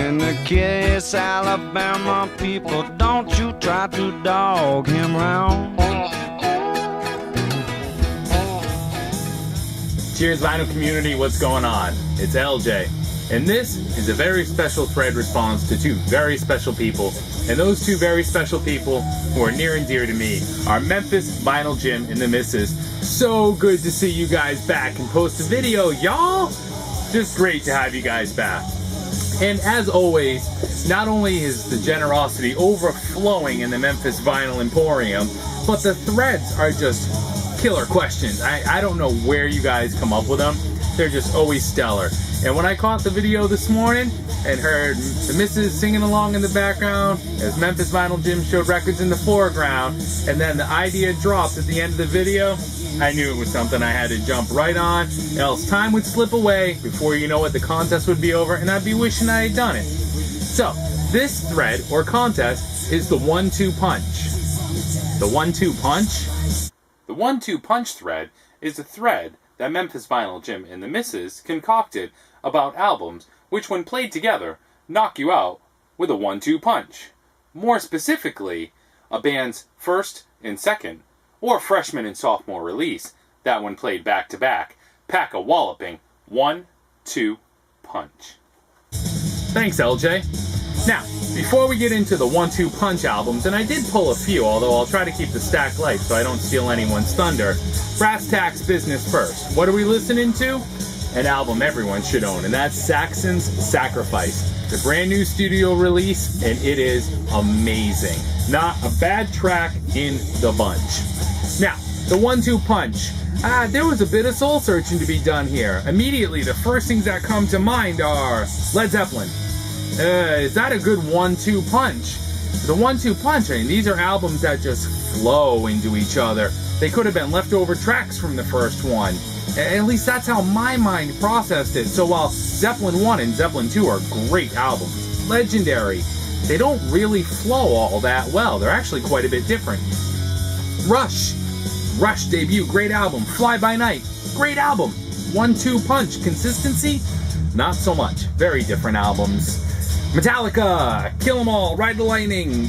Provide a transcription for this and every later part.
In the case, Alabama people, don't you try to dog him round. Cheers, vinyl community, what's going on? It's LJ, and this is a very special thread response to two very special people, and those two very special people who are near and dear to me are MphsVinylJim and TheMrs. So good to see you guys back and post a video, y'all! Just great to have you guys back. And as always, not only is the generosity overflowing in the Memphis Vinyl Emporium, but the threads are just killer questions. I don't know where you guys come up with them. They're just always stellar. And when I caught the video this morning and heard the missus singing along in the background as MphsVinylJim showed records in the foreground, and then the idea dropped at the end of the video, I knew it was something I had to jump right on, else time would slip away before you know it, the contest would be over and I'd be wishing I had done it. So, this thread or contest is the 1-2 punch. The 1-2 punch? The 1-2 punch thread is a thread that MphsVinylJim and TheMrs concocted about albums which, when played together, knock you out with a 1-2 punch. More specifically, a band's first and second, or freshman and sophomore release, that when played back to back, pack a walloping 1-2 punch. Thanks, LJ. Now, before we get into the 1-2 punch albums, and I did pull a few, although I'll try to keep the stack light so I don't steal anyone's thunder, brass tacks business first. What are we listening to? An album everyone should own, and that's Saxon's Sacrifice. It's a brand new studio release, and it is amazing. Not a bad track in the bunch. Now, the 1-2 punch. There was a bit of soul searching to be done here. Immediately, the first things that come to mind are Led Zeppelin. Is that a good 1-2 punch? The 1-2 punch, I mean, these are albums that just flow into each other. They could have been leftover tracks from the first one. At least that's how my mind processed it. So while Zeppelin 1 and Zeppelin 2 are great albums, legendary, they don't really flow all that well. They're actually quite a bit different. Rush debut, great album. Fly By Night, great album. 1-2 punch, consistency, not so much. Very different albums. Metallica, Kill 'Em All, Ride the Lightning,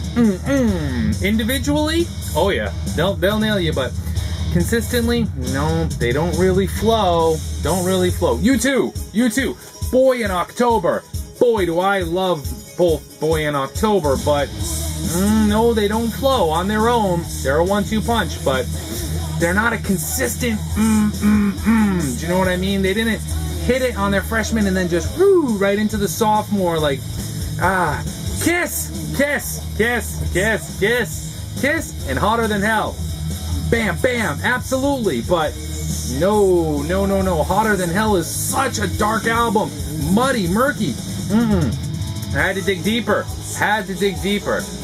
Individually, oh yeah, they'll nail you, but consistently, no, they don't really flow. U2, Boy in October. Boy, do I love both Boy and October, but no, they don't flow on their own. They're a 1-2 punch, but they're not a consistent Do you know what I mean? They didn't hit it on their freshman and then just right into the sophomore, like Kiss, and Hotter Than Hell. Bam, absolutely, but no. Hotter Than Hell is such a dark album. Muddy, murky. I had to dig deeper.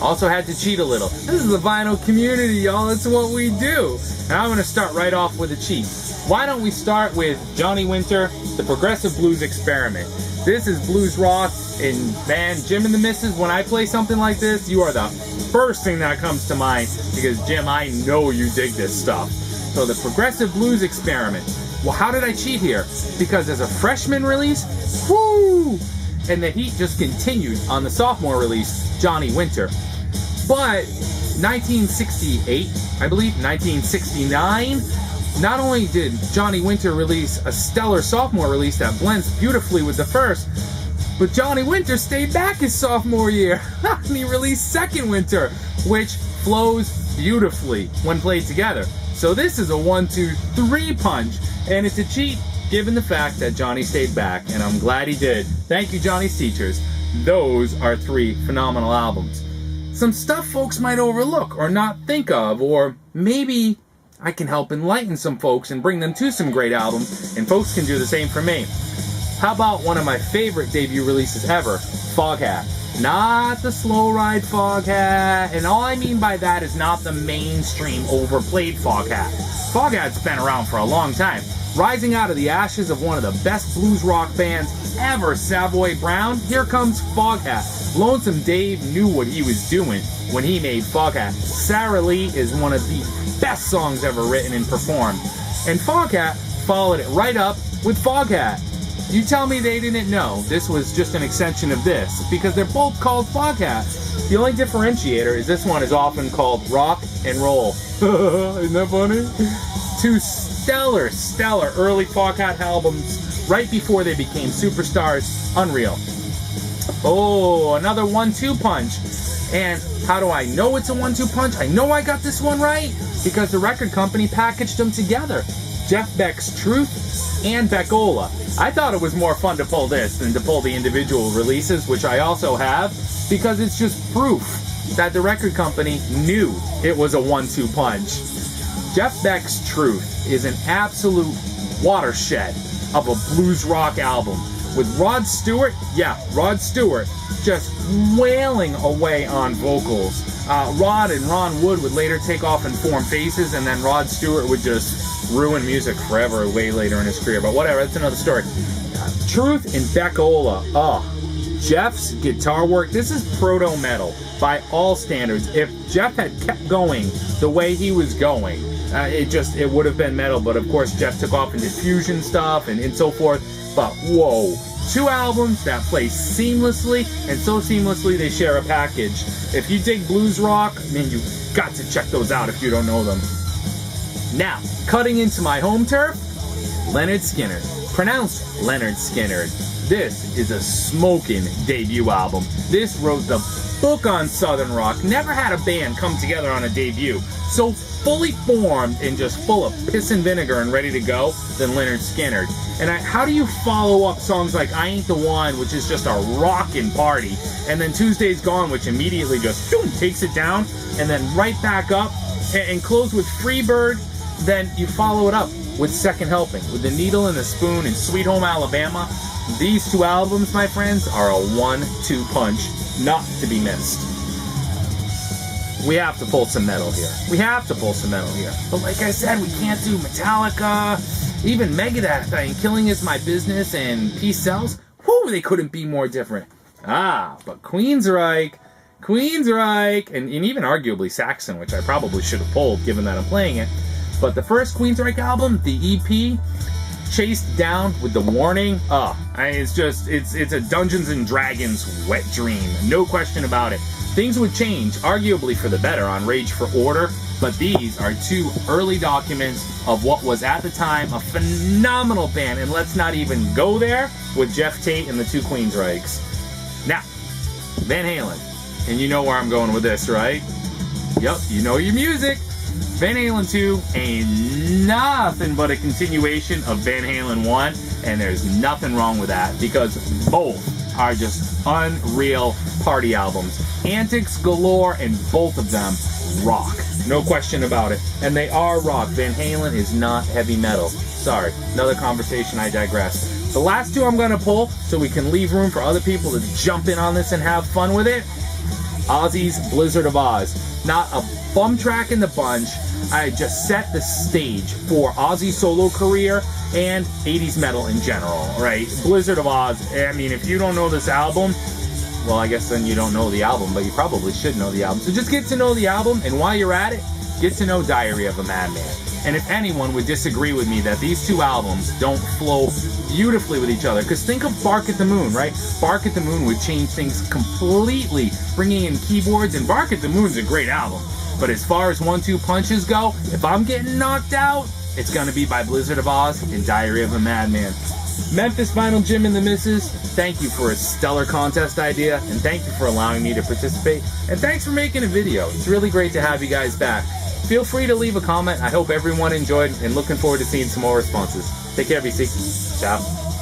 Also had to cheat a little. This is the vinyl community, y'all. That's what we do. And I'm going to start right off with a cheat. Why don't we start with Johnny Winter, The Progressive Blues Experiment. This is blues rock, and man, Jim and the Misses, when I play something like this, you are the first thing that comes to mind, because Jim, I know you dig this stuff. So The Progressive Blues Experiment. Well, how did I cheat here? Because as a freshman release, and the heat just continued on the sophomore release, Johnny Winter. But 1968, I believe, 1969, not only did Johnny Winter release a stellar sophomore release that blends beautifully with the first, but Johnny Winter stayed back his sophomore year, and he released Second Winter, which flows beautifully when played together. So this is a 1-2-3 punch, and it's a cheat given the fact that Johnny stayed back, and I'm glad he did. Thank you, Johnny's teachers. Those are 3 phenomenal albums. Some stuff folks might overlook or not think of, or maybe I can help enlighten some folks and bring them to some great albums, and folks can do the same for me. How about one of my favorite debut releases ever, Foghat? Not the slow ride Foghat, and all I mean by that is not the mainstream overplayed Foghat. Foghat's been around for a long time. Rising out of the ashes of one of the best blues rock bands ever, Savoy Brown, here comes Foghat. Lonesome Dave knew what he was doing when he made Foghat. Sarah Lee is one of the best songs ever written and performed. And Foghat followed it right up with Foghat. You tell me they didn't know this was just an extension of this, because they're both called Foghat. The only differentiator is this one is often called rock and roll. Isn't that funny? Two stellar early Foghat albums right before they became superstars. Unreal. Oh, another 1-2 punch. And how do I know it's a 1-2 punch? I know I got this one right because the record company packaged them together. Jeff Beck's Truth and Beckola. I thought it was more fun to pull this than to pull the individual releases, which I also have, because it's just proof that the record company knew it was a 1-2 punch. Jeff Beck's Truth is an absolute watershed of a blues rock album. With Rod Stewart, just wailing away on vocals. Rod and Ron Wood would later take off and form Faces, and then Rod Stewart would just ruin music forever way later in his career. But whatever, that's another story. Truth and Beckola. Jeff's guitar work. This is proto-metal by all standards. If Jeff had kept going the way he was going, it would have been metal. But of course, Jeff took off into fusion stuff and so forth. But whoa, 2 albums that play seamlessly, and so seamlessly they share a package. If you dig blues rock, man, you got to check those out if you don't know them. Now, cutting into my home turf, Lynyrd Skynyrd. Pronounced Lynyrd Skynyrd. This is a smoking debut album. This wrote the book on Southern rock. Never had a band come together on a debut so fully formed and just full of piss and vinegar and ready to go than Lynyrd Skynyrd. And how do you follow up songs like I Ain't the One, which is just a rockin' party, and then Tuesday's Gone, which immediately just boom, takes it down, and then right back up, and close with Freebird. Then you follow it up with Second Helping, with The Needle and the Spoon and Sweet Home Alabama. These 2 albums, my friends, are a 1-2 punch, not to be missed. We have to pull some metal here. But like I said, we can't do Metallica, even Megadeth. Killing Is My Business and Peace Sells. Whoo, they couldn't be more different. But Queensrÿche, and even arguably Saxon, which I probably should have pulled given that I'm playing it. But the first Queensrÿche album, the EP, Chased Down with the Warning, it's a Dungeons and Dragons wet dream. No question about it. Things would change, arguably for the better, on Rage for Order, but these are 2 early documents of what was at the time a phenomenal band, and let's not even go there with Jeff Tate and the 2 Queensrÿches. Now, Van Halen, and you know where I'm going with this, right? Yep, you know your music. Van Halen 2 ain't nothing but a continuation of Van Halen 1, and there's nothing wrong with that, because both are just unreal party albums. Antics galore, and both of them rock. No question about it. And they are rock. Van Halen is not heavy metal. Sorry, another conversation, I digress. The last 2 I'm going to pull, so we can leave room for other people to jump in on this and have fun with it. Ozzy's Blizzard of Oz. Not a bum track in the bunch. I just set the stage for Ozzy's solo career and 80s metal in general, right? Blizzard of Oz, I mean, if you don't know this album, well, I guess then you don't know the album, but you probably should know the album. So just get to know the album, and while you're at it, get to know Diary of a Madman. And if anyone would disagree with me that these 2 albums don't flow beautifully with each other, because think of Bark at the Moon, right? Bark at the Moon would change things completely, bringing in keyboards, and Bark at the Moon's a great album. But as far as 1-2 punches go, if I'm getting knocked out, it's going to be by Blizzard of Oz and Diary of a Madman. MphsVinylJim and the Misses, thank you for a stellar contest idea, and thank you for allowing me to participate, and thanks for making a video. It's really great to have you guys back. Feel free to leave a comment. I hope everyone enjoyed, and looking forward to seeing some more responses. Take care, BC. Ciao.